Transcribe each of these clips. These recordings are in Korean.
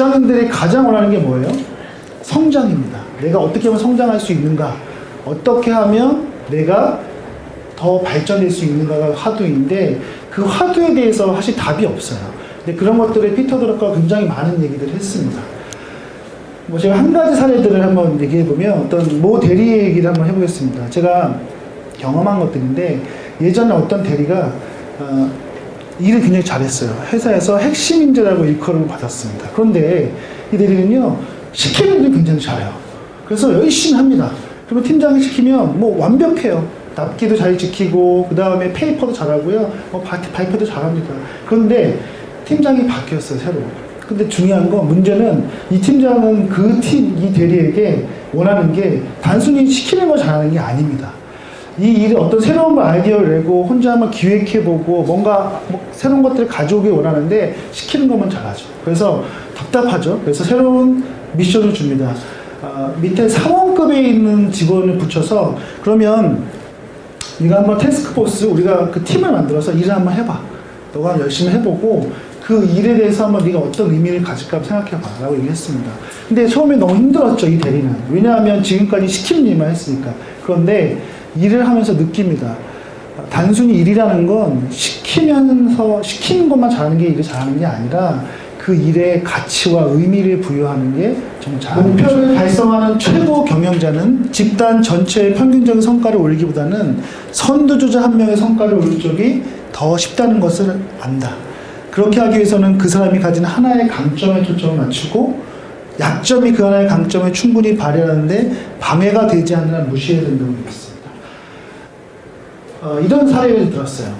직장인들이 가장 원하는 게 뭐예요? 성장입니다. 내가 어떻게 하면 성장할 수 있는가? 어떻게 하면 내가 더 발전될 수 있는가가 화두인데 그 화두에 대해서 사실 답이 없어요. 근데 그런 것들에 피터 드러커가 굉장히 많은 얘기들을 했습니다. 뭐 제가 한 가지 사례들을 한번 얘기해 보면 어떤 모 대리의 얘기를 한번 해보겠습니다. 제가 경험한 것들인데 예전에 어떤 대리가 일을 굉장히 잘했어요. 회사에서 핵심 인재라고 일컬음을 받았습니다. 그런데 이 대리는요 시키는 일 굉장히 잘해요. 그래서 열심히 합니다. 그러면 팀장이 시키면 뭐 완벽해요. 납기도 잘 지키고 그 다음에 페이퍼도 잘하고요. 발표도 잘합니다. 그런데 팀장이 바뀌었어요, 새로. 근데 중요한 건 문제는 이 팀장은 이 대리에게 원하는 게 단순히 시키는 걸 잘하는 게 아닙니다. 이 일에 어떤 새로운 아이디어를 내고 혼자 한번 기획해보고 뭔가 새로운 것들을 가져오길 원하는데 시키는 것만 잘하죠. 그래서 답답하죠. 그래서 새로운 미션을 줍니다. 밑에 사원급에 있는 직원을 붙여서 그러면 네가 한번 태스크포스 우리가 그 팀을 만들어서 일을 한번 해봐. 너가 열심히 해보고 그 일에 대해서 한번 네가 어떤 의미를 가질까 생각해봐 라고 얘기했습니다. 근데 처음에 너무 힘들었죠, 이 대리는. 왜냐하면 지금까지 시키는 일만 했으니까. 그런데 일을 하면서 느낍니다. 단순히 일이라는 건 시키는 것만 잘하는 게 일을 잘하는 게 아니라 그 일의 가치와 의미를 부여하는 게 정말 잘하는 거죠. 목표를 달성하는 최고 경영자는 집단 전체의 평균적인 성과를 올리기보다는 선두주자 한 명의 성과를 올릴 쪽이 더 쉽다는 것을 안다. 그렇게 하기 위해서는 그 사람이 가진 하나의 강점에 초점을 맞추고 약점이 그 하나의 강점을 충분히 발휘하는데 방해가 되지 않는 한 무시해야 된다고 얘기했습니다. 이런 사례를 들었어요.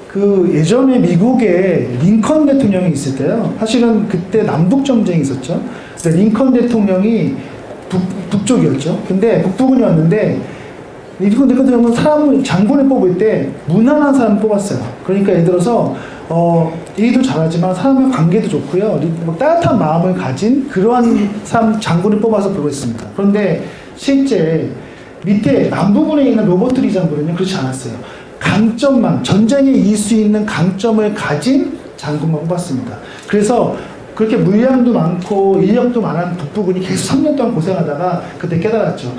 그 예전에 미국에 링컨 대통령이 있을 때요. 사실은 그때 남북전쟁이 있었죠. 그래서 링컨 대통령이 북쪽이었죠. 근데 북부군이 왔는데 링컨 대통령은 장군을 뽑을 때 무난한 사람을 뽑았어요. 그러니까 예를 들어서 일도 잘하지만 사람과 관계도 좋고요. 따뜻한 마음을 가진 그러한 장군을 뽑아서 그러했습니다. 그런데 실제 밑에 남부군에 있는 로버트 리 장군은요 그렇지 않았어요. 강점만, 전쟁에 이길 수 있는 강점을 가진 장군만 뽑았습니다. 그래서 그렇게 물량도 많고 인력도 많은 북부군이 계속 3년 동안 고생하다가 그때 깨달았죠.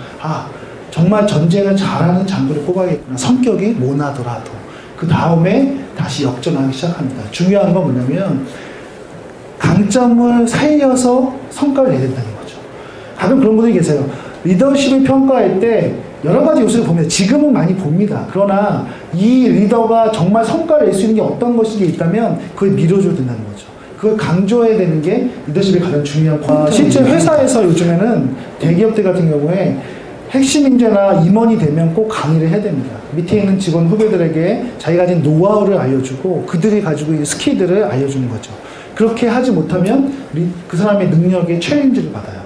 정말 전쟁을 잘하는 장군을 뽑아야겠구나. 성격이 모나더라도. 그 다음에 다시 역전하기 시작합니다. 중요한 건 뭐냐면 강점을 살려서 성과를 내야 된다는 거죠. 가끔 그런 분들이 계세요. 리더십을 평가할 때 여러 가지 요소를 봅니다. 지금은 많이 봅니다. 그러나 이 리더가 정말 성과를 낼 수 있는 게 어떤 것이 있다면 그걸 밀어줘야 된다는 거죠. 그걸 강조해야 되는 게 리더십의 가장 중요한 포인트입니다. 실제 회사에서 요즘에는 대기업들 같은 경우에 핵심 인재나 임원이 되면 꼭 강의를 해야 됩니다. 밑에 있는 직원 후배들에게 자기가 가진 노하우를 알려주고 그들이 가지고 있는 스킬들을 알려주는 거죠. 그렇게 하지 못하면 그 사람의 능력에 챌린지를 받아요.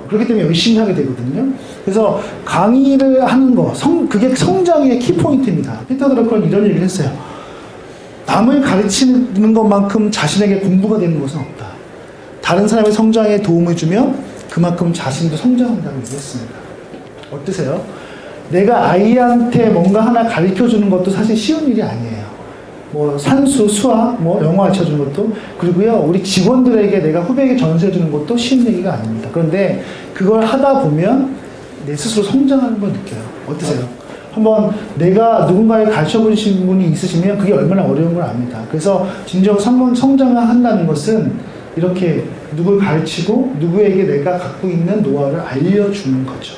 그렇기 때문에 열심히 하게 되거든요. 그래서 강의를 하는 거, 그게 성장의 키포인트입니다. 피터 드러커는 이런 얘기를 했어요. 남을 가르치는 것만큼 자신에게 공부가 되는 것은 없다. 다른 사람의 성장에 도움을 주면 그만큼 자신도 성장한다고 얘기했습니다. 어떠세요? 내가 아이한테 뭔가 하나 가르쳐주는 것도 사실 쉬운 일이 아니에요. 뭐 산수, 수학, 뭐 영어 가르쳐주는 것도, 그리고요 우리 직원들에게 내가 후배에게 전수해주는 것도 쉬운 얘기가 아닙니다. 그런데 그걸 하다 보면 내 스스로 성장하는 걸 느껴요. 어떠세요? 한번 내가 누군가를 가르쳐보신 분이 있으시면 그게 얼마나 어려운 걸 압니다. 그래서 진정으로 성장을 한다는 것은 이렇게 누굴 가르치고 누구에게 내가 갖고 있는 노하우를 알려주는 거죠.